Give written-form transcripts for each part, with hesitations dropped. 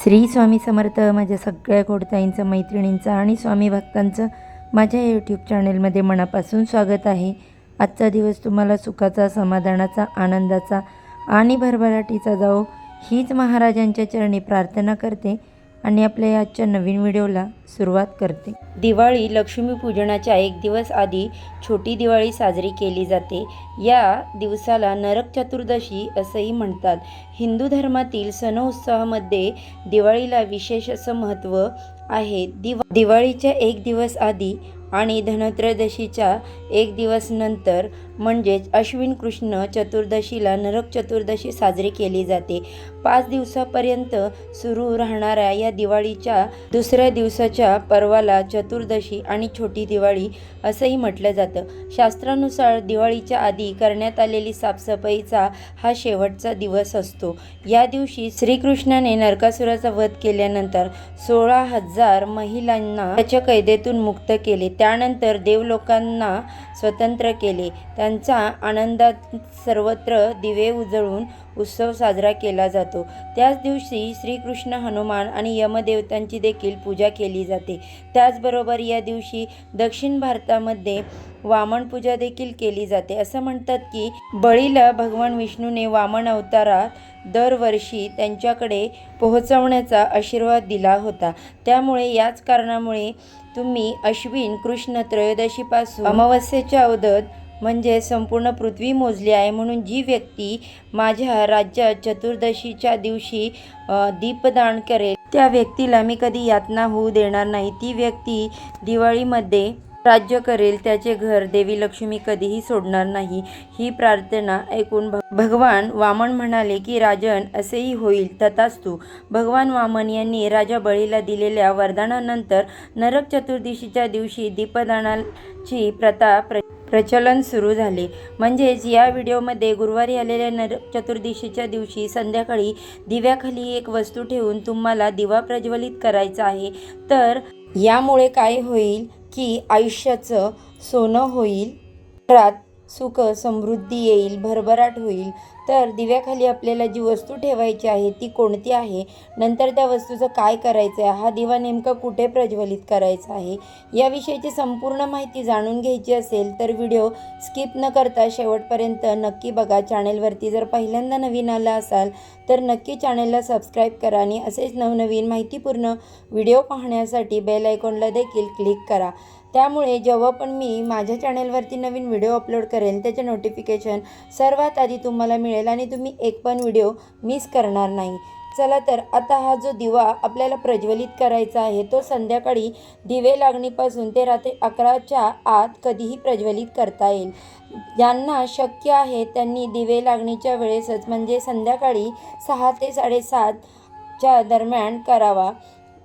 श्री स्वामी समर्थ. माझ्या सगळ्या गोडताईंचं, मैत्रिणींचं आणि स्वामी भक्तांचं माझ्या यूट्यूब चॅनेलमध्ये मनापासून स्वागत आहे. आजचा दिवस तुम्हाला सुखाचा, समाधानाचा, आनंदाचा आणि भरभराटीचा जाओ हीच महाराजांच्या चरणी प्रार्थना करते आणि आपल्या या आजच्या नवीन व्हिडिओला सुरुवात करते. दिवाळी लक्ष्मीपूजनाच्या एक दिवस आधी छोटी दिवाळी साजरी केली जाते. या दिवसाला नरक चतुर्दशी असंही म्हणतात. हिंदू धर्मातील सण उत्सवामध्ये दिवाळीला विशेष असं महत्त्व आहे. दिवाळीच्या एक दिवस आधी आणि धनत्रयोदशीच्या एक दिवस नंतर म्हणजेच अश्विन कृष्ण चतुर्दशीला नरक चतुर्दशी साजरी केली जाते. 5 दिवसापर्यंत सुरू राहणाऱ्या या दिवाळीच्या दुसऱ्या दिवसाच्या पर्वाला चतुर्दशी आणि छोटी दिवाळी असंही म्हटलं जातं. शास्त्रानुसार दिवाळीच्या आधी करण्यात आलेली साफसफाईचा हा शेवटचा दिवस असतो. या दिवशी श्रीकृष्णाने नरकासुराचा वध केल्यानंतर 16,000 महिलांना त्याच्या कैदेतून मुक्त केले. त्यानंतर देवलोकांना स्वतंत्र केले. त्यांचा आनंदात सर्वत्र दिवे उजळून उत्सव साजरा केला जातो. त्याच दिवशी श्रीकृष्ण, हनुमान आणि यमदेवतांची देखील पूजा केली जाते. त्याचबरोबर या दिवशी दक्षिण भारतामध्ये वामन पूजा देखील केली जाते. असं म्हणतात की बळीला भगवान विष्णूने वामन अवतारात दरवर्षी त्यांच्याकडे पोहोचवण्याचा आशीर्वाद दिला होता. त्यामुळे याच कारणामुळे तुम्ही अश्विन कृष्ण त्रयोदशीपासून अमावस्येच्या अवधत म्हणजे संपूर्ण पृथ्वी मोजली आहे. म्हणून जी व्यक्ती माझ्या राज्यात चतुर्दशीच्या दिवशी दीपदान करेल त्या व्यक्तीला मी कधी यातना होऊ देणार नाही. ती व्यक्ती दिवाळीमध्ये राज्य करेल. त्याचे घर देवी लक्ष्मी कधीही सोडणार नाही. ही प्रार्थना ऐकून भगवान वामन म्हणाले की राजन, असेही होईल, तथास्तु. भगवान वामन यांनी राजा बळीला दिलेल्या वरदानानंतर नरक चतुर्दशीच्या दिवशी दीपदानाची प्रथा प्रचलन सुरू झाले. म्हणजेच या व्हिडिओमध्ये गुरुवारी आलेल्या नरक चतुर्दशीच्या दिवशी संध्याकाळी दिव्याखाली एक वस्तू ठेवून तुम्हाला दिवा प्रज्वलित करायचा आहे. तर यामुळे काय होईल की आयुष्याचं सोनं होईल, घरात सुख समृद्धी येईल, भरभराट होईल. तर दिव्याखाली आपल्याला जी वस्तू ठेवायची आहे ती कोणती आहे, नंतर त्या वस्तूचं काय करायचं आहे, हा दिवा नेमका कुठे प्रज्वलित करायचा आहे, याविषयीची संपूर्ण माहिती जाणून घ्यायची असेल तर व्हिडिओ स्किप न करता शेवटपर्यंत नक्की बघा. चॅनेलवरती जर पहिल्यांदा नवीन आला असाल तर नक्की चॅनेलला सबस्क्राईब करा आणि असेच नवनवीन माहितीपूर्ण व्हिडिओ पाहण्यासाठी बेल आयकॉनला देखील क्लिक करा. त्यामुळे जेव्हा पण मी माझ्या चॅनेलवरती नवीन व्हिडिओ अपलोड करेल त्याचे नोटिफिकेशन सर्वात आधी तुम्हाला मिळेल आणि तुम्ही एक पण व्हिडिओ मिस करणार नाही. चला तर आता हा जो दिवा आपल्याला प्रज्वलित करायचा आहे तो संध्याकाळी दिवे लागणीपासून ते रात्री 11च्या आत कधीही प्रज्वलित करता येईल. ज्यांना शक्य आहे त्यांनी दिवे लागणीच्या वेळेसच म्हणजे संध्याकाळी 6 ते 7:30च्या दरम्यान करावा.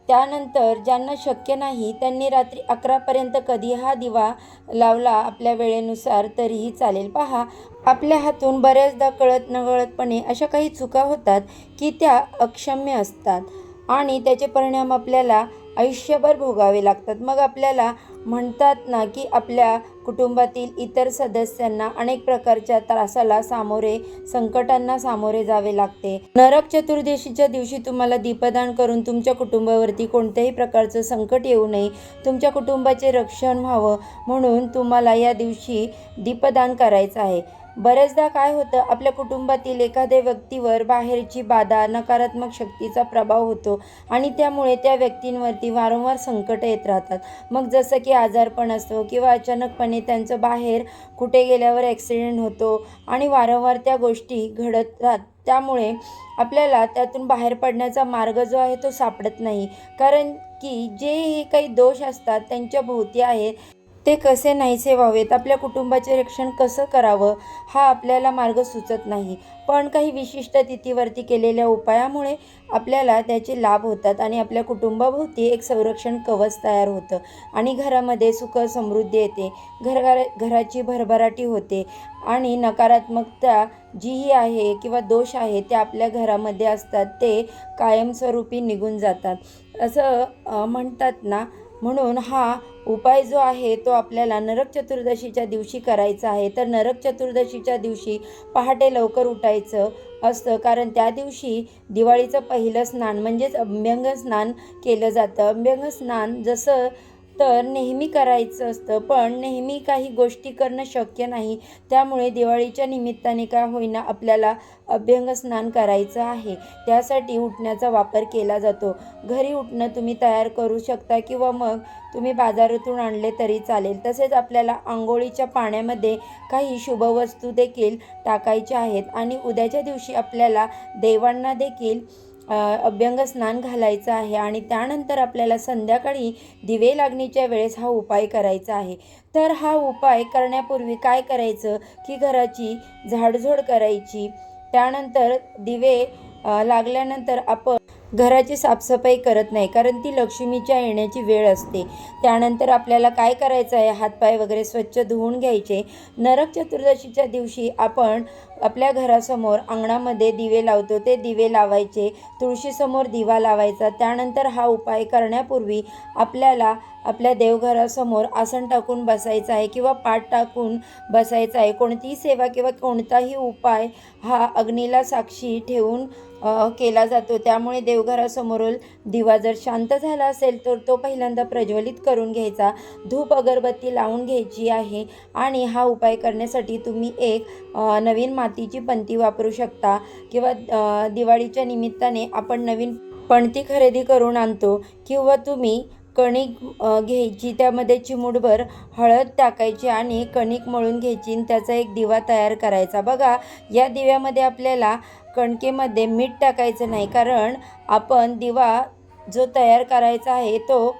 त्यानंतर ज्यांना शक्य नाही त्यांनी रात्री 11पर्यंत कधी हा दिवा लावला आपल्या वेळेनुसार तरीही चालेल. पहा, आपल्या हातून बऱ्याचदा कळत नकळतपणे अशा काही चुका होतात की त्या अक्षम्य असतात आणि त्याचे परिणाम आपल्याला आयुष्यभर भोगावे लागतात. मग आपल्याला म्हणतात ना की आपल्या कुटुंबातील इतर सदस्यांना अनेक प्रकारच्या त्रासाला संकटांना सामोरे जावे लागते. नरक चतुर्दशीच्या दिवशी तुम्हाला दीपदान करून तुमच्या कुटुंबावरती कोणत्याही प्रकारचं संकट येऊ नये, तुमच्या कुटुंबाचे रक्षण व्हावं म्हणून तुम्हाला या दिवशी दीपदान करायचं आहे. बरेचदा काय होतं, आपल्या कुटुंबातील एखाद्या व्यक्तीवर बाहेरची बाधा, नकारात्मक शक्तीचा प्रभाव होतो आणि त्यामुळे त्या व्यक्तींवरती वारंवार संकट येत राहतात. मग जसं की आजारपण असतो किंवा अचानकपणे त्यांचं बाहेर कुठे गेल्यावर ॲक्सिडेंट होतो आणि वारंवार त्या गोष्टी घडत राहतात. त्यामुळे आपल्याला त्यातून बाहेर पडण्याचा मार्ग जो आहे तो सापडत नाही. कारण की जे हे काही दोष असतात त्यांच्या भोवती आहे ते कसे नाहीसे व्हावेत, आपल्या कुटुंबाचे रक्षण कसं करावं हा आपल्याला मार्ग सुचत नाही. पण काही विशिष्ट तिथीवरती केलेल्या उपायामुळे आपल्याला त्याचे लाभ होतात आणि आपल्या कुटुंबाभोवती एक संरक्षण कवच तयार होतं आणि घरामध्ये सुख समृद्धी येते, घराची भरभराटी होते आणि नकारात्मकता जीही आहे किंवा दोष आहे ते आपल्या घरामध्ये असतात ते कायमस्वरूपी निघून जातात. असं म्हणतात ना म्हणून हा उपाय जो आहे तो आपल्याला नरक चतुर्दशीच्या दिवशी करायचा आहे. तर नरक चतुर्दशीच्या दिवशी पहाटे लवकर उठायचं असतं, कारण त्या दिवशी दिवाळीचं पहिलं स्नान म्हणजेच अभ्यंग स्नान केलं जातं. अभ्यंग स्नान जसं तर नेहमी करायचं असतं, पण नेहमी काही गोष्टी करणं शक्य नाही. त्यामुळे दिवाळीच्या निमित्ताने का होईना आपल्याला अभ्यंग स्नान करायचं आहे. त्यासाठी उटण्याचा वापर केला जातो. घरी उटणं तुम्ही तयार करू शकता किंवा मग तुम्ही बाजारातून आणले तरी चालेल. तसेच आपल्याला अंघोळीच्या पाण्यामध्ये काही शुभवस्तू देखील टाकायच्या आहेत आणि उद्याच्या दिवशी आपल्याला देवांना देखील अभ्यंग स्नान घालायचं आहे आणि त्यानंतर आपल्याला संध्याकाळी दिवे लागणीच्या वेळेस हा उपाय करायचा आहे. तर हा उपाय करण्यापूर्वी काय करायचं की घराची झाडझूड करायची. त्यानंतर दिवे लागल्यानंतर आपण घराची साफसफाई करत नाही, कारण ती लक्ष्मीच्या येण्याची वेळ असते. त्यानंतर आपल्याला काय करायचं आहे, हातपाय वगैरे स्वच्छ धुवून घ्यायचे. नरक चतुर्दशीच्या दिवशी आपण आपल्या घरासमोर अंगणामध्ये दिवे लावतो, ते दिवे लावायचे. तुळशीसमोर दिवा लावायचा. त्यानंतर हा उपाय करण्यापूर्वी आपल्याला आपल्या देवघरासमोर आसन टाकून बसायचं आहे किंवा पाट टाकून बसायचं आहे. कोणतीही सेवा किंवा कोणताही उपाय हा अग्नीला साक्षी ठेवून केला जातो. त्यामुळे देवघरासमोरील दिवा जर शांत झाला असेल तर तो पहिल्यांदा प्रज्वलित करून घ्यायचा. धूप अगरबत्ती लावून घ्यायची आहे आणि हा उपाय करण्यासाठी तुम्ही एक नवीन मातीची पणती वापरू शकता किंवा दिवाळीच्या निमित्ताने आपण नवीन पणती खरेदी करून आणतो किंवा तुम्ही कणिक घ्यायची, त्यामध्ये चिमूटभर हळद टाकायची आणि कणिक मळून घ्यायची आणि त्याचा एक दिवा तयार करायचा. बघा, या दिव्यामध्ये आपल्याला कणकेमध्ये मीठ टाकायचं नाही, कारण आपण दिवा जो तयार करायचा आहे तो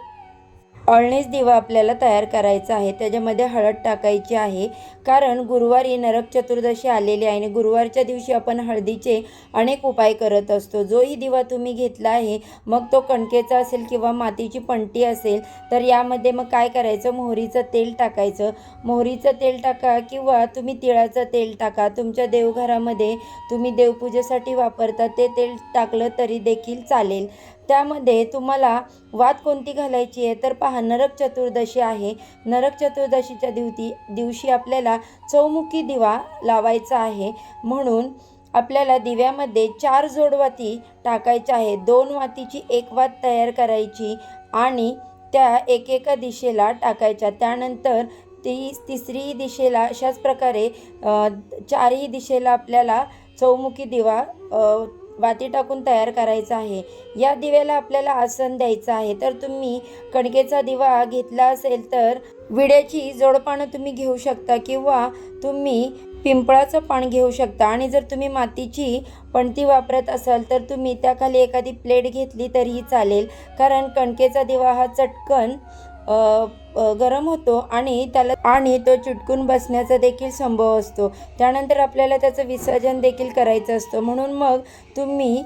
अळणीच दिवा आपल्याला तयार करायचा आहे. त्याच्यामध्ये हळद टाकायची आहे, कारण गुरुवारी नरक चतुर्दशी आलेली आहे आणि गुरुवारच्या दिवशी आपण हळदीचे अनेक उपाय करत असतो. जोही दिवा तुम्ही घेतला आहे, मग तो कणकेचा असेल किंवा मातीची पणती असेल, तर यामध्ये मग काय करायचं, मोहरीचं तेल टाकायचं. मोहरीचं तेल टाका किंवा तुम्ही तिळाचं तेल टाका. तुमच्या देवघरामध्ये तुम्ही देवपूजेसाठी वापरता ते तेल टाकलं तरी देखील चालेल. त्यामध्ये तुम्हाला वात कोणती घालायची आहे, तर पहा, नरक चतुर्दशी आहे. नरक चतुर्दशीच्या दिवशी आपल्याला चौमुखी दिवा लावायचा आहे. म्हणून आपल्याला दिव्यामध्ये 4 जोडवाती टाकायच्या आहे. 2 वातीची एक वात तयार करायची आणि त्या एकेका दिशेला टाकायच्या. त्यानंतर तिसरी दिशेला अशाच प्रकारे 4ही दिशेला आपल्याला चौमुखी दिवा वाती टाकून तयार करायचा आहे. या दिव्याला आपल्याला आसन द्यायचं आहे. तर तुम्ही कणकेचा दिवा घेतला असेल तर विड्याची जोडपानं तुम्ही घेऊ शकता किंवा तुम्ही पिंपळाचं पान घेऊ शकता आणि जर तुम्ही मातीची पणती वापरत असाल तर तुम्ही त्याखाली एखादी प्लेट घेतली तरीही चालेल, कारण कणकेचा दिवा हा चटकन गरम होतो आणि तो चिटकून बसण्याचा देखील संभव असतो. त्यानंतर आपल्याला त्याचं विसर्जन देखील करायचं असतं. म्हणून मग तुम्ही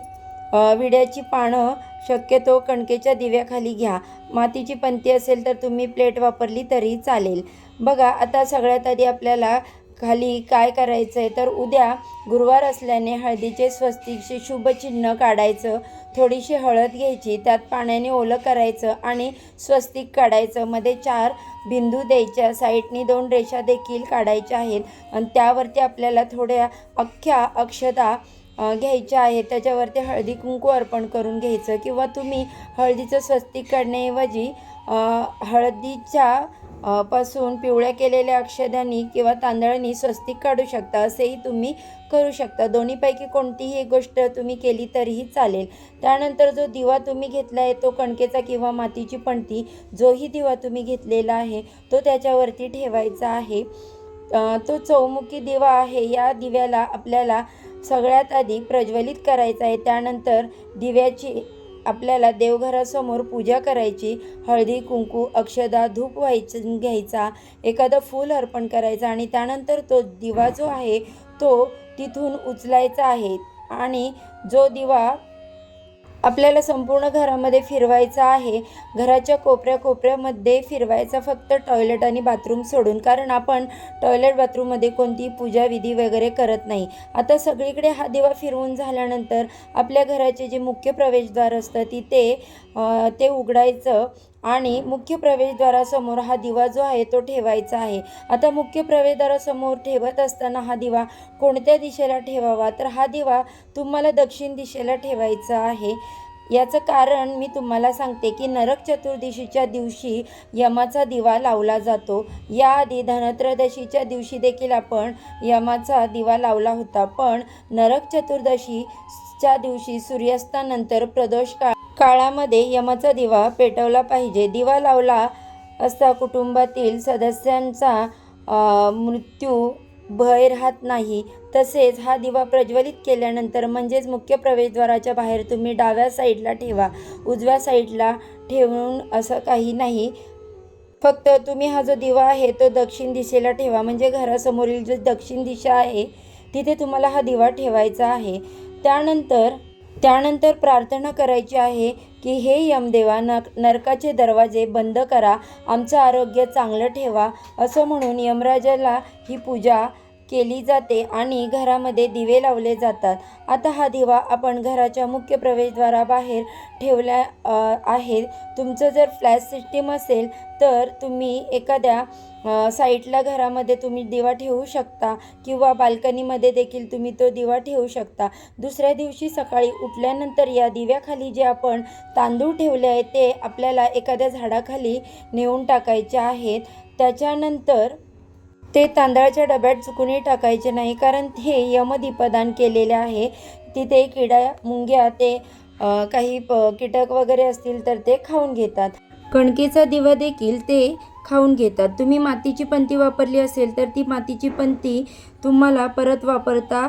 विड्याची पानं शक्यतो कणकेच्या दिव्याखाली घ्या. मातीची पणती असेल तर तुम्ही प्लेट वापरली तरी चालेल. बघा, आता सगळ्यात आधी आपल्याला खाली काय करायचं आहे, तर उद्या गुरुवार असल्याने हळदीचे स्वस्तिकचे शुभ चिन्ह काढायचं. थोडीशी हळद घ्यायची, त्यात पाण्याने ओलं करायचं आणि स्वस्तिक काढायचं. मध्ये 4 बिंदू द्यायच्या, साईडनी 2 रेषा देखील काढायच्या आहेत आणि त्यावरती आपल्याला थोड्या अख्ख्या अक्षता घ्यायच्या आहेत. त्याच्यावरती हळदी कुंकू अर्पण करून घ्यायचं किंवा तुम्ही हळदीचं स्वस्तिक काढण्याऐवजी हळदीच्या पासून पिवळ्या केलेल्या अक्षदांनी किंवा तांदळांनी स्वस्तिक काढू शकता. असेही तुम्ही करू शकता. दोन्हीपैकी कोणतीही एक गोष्ट तुम्ही केली तरीही चालेल. त्यानंतर जो दिवा तुम्ही घेतला आहे तो कणकेचा किंवा मातीची पणती, जोही दिवा तुम्ही घेतलेला आहे तो त्याच्यावरती ठेवायचा आहे. तो चौमुखी दिवा आहे. या दिव्याला आपल्याला सगळ्यात आधी प्रज्वलित करायचा आहे. त्यानंतर दिव्याची आपल्याला देवघरासमोर पूजा करायची. हळदी कुंकू अक्षदा धूप घ्यायचा, एखादं फूल अर्पण करायचं आणि त्यानंतर तो दिवा जो आहे तो तिथून उचलायचा आहे आणि जो दिवा आपल्याला संपूर्ण घरामध्ये फिरवायचा आहे. घराच्या कोपऱ्यामध्ये फिरवायचा, फक्त टॉयलेट आणि बाथरूम सोडून, कारण आपण टॉयलेट बाथरूममध्ये कोणतीही पूजाविधी वगैरे करत नाही. आता सगळीकडे हा दिवा फिरवून झाल्यानंतर आपल्या घराचे जे मुख्य प्रवेशद्वार असतं तिथे ते उघडायचं आणि मुख्य प्रवेशद्वारासमोर हा दिवा जो आहे तो ठेवायचा आहे. आता मुख्य प्रवेशद्वारासमोर ठेवत असताना हा दिवा कोणत्या दिशेला ठेवावा, तर हा दिवा तुम्हाला दक्षिण दिशेला ठेवायचा आहे. याचं कारण मी तुम्हाला सांगते की नरक चतुर्दशीच्या दिवशी यमाचा दिवा लावला जातो. याआधी धनत्रयोदशीच्या दिवशी देखील आपण यमाचा दिवा लावला होता, पण नरक चतुर्दशीच्या दिवशी सूर्यास्तानंतर प्रदोष काळामध्ये यमाचा दिवा पेटवला पाहिजे. दिवा लावला असता कुटुंबातील सदस्यांचा मृत्यू भय राहत नाही. तसेच हा दिवा प्रज्वलित केल्यानंतर म्हणजेच मुख्य प्रवेशद्वाराच्या बाहेर तुम्ही डाव्या साईडला ठेवा, उजव्या साईडला ठेवून असं काही नाही. फक्त तुम्ही हा जो दिवा आहे तो दक्षिण दिशेला ठेवा, म्हणजे घरासमोरील जो दक्षिण दिशा आहे तिथे तुम्हाला हा दिवा ठेवायचा आहे. त्यानंतर प्रार्थना करायची आहे की हे यमदेवा, नरकाचे दरवाजे बंद करा, आमचं आरोग्य चांगलं ठेवा, असं म्हणून यमराजाला ही पूजा केली जाते आणि घरामध्ये दिवे लावले जातात. आता हा दिवा आपण घराच्या मुख्य प्रवेशद्वाराबाहेर ठेवला आहे. तुमचं जर फ्लॅट सिस्टीम असेल तर तुम्ही एखाद्या साईटला घरामध्ये तुम्ही दिवा ठेवू शकता किंवा बाल्कनीमध्ये देखील तुम्ही तो दिवा ठेवू शकता. दुसऱ्या दिवशी सकाळी उठल्यानंतर या दिव्याखाली जे आपण तांदूळ ठेवले आहेत ते आपल्याला एखाद्या झाडाखाली नेऊन टाकायचे आहेत. त्याच्यानंतर ते तांदळाच्या डब्यात चुकूनही टाकायचे नाही, कारण हे यमदीपदान केलेले आहे. तिथे किडा मुंग्या ते काही कीटक वगैरे असतील तर ते खाऊन घेतात. कणकेचा दिवा देखील ते खाऊन घेतात. तुम्ही मातीची पंती वापरली असेल तर ती मातीची पंती तुम्हाला परत वापरता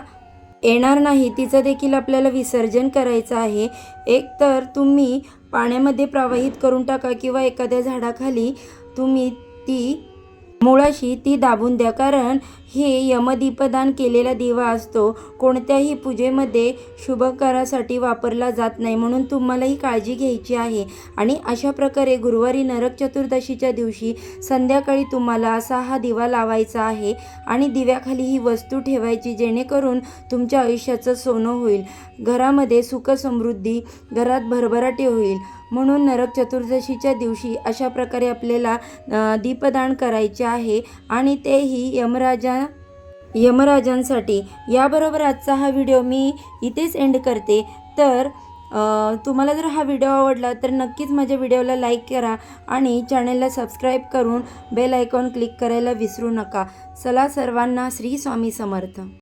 येणार नाही, तिचं देखील आपल्याला विसर्जन करायचं आहे. एक तर तुम्ही पाण्यामध्ये प्रवाहित करून टाका किंवा एखाद्या झाडाखाली तुम्ही मुळाशी ती दाबून द्या, कारण हे यमदीपदान केलेला दिवा असतो. कोणत्याही पूजेमध्ये शुभकारासाठी वापरला जात नाही, म्हणून तुम्हाला ही काळजी घ्यायची आहे. आणि अशा प्रकारे गुरुवारी नरक चतुर्दशीच्या दिवशी संध्याकाळी तुम्हाला असा हा दिवा लावायचा आहे आणि दिव्याखाली ही वस्तू ठेवायची, जेणेकरून तुमच्या आयुष्याचं सोनं होईल, घरामध्ये सुख समृद्धी, घरात भरभराटी होईल. म्हणून नरक चतुर्दशीच्या दिवशी अशा प्रकारे आपल्याला दीपदान करायचे आहे आणि तेही यमराजांसाठी. याबरोबर आजचा हा व्हिडिओ मी इथेच एंड करते. तर तुम्हाला जर हा व्हिडिओ आवडला तर नक्कीच माझ्या व्हिडिओला लाईक करा आणि चॅनलला सबस्क्राईब करून बेल आयकॉन क्लिक करायला विसरू नका. चला सर्वांना श्री स्वामी समर्थ.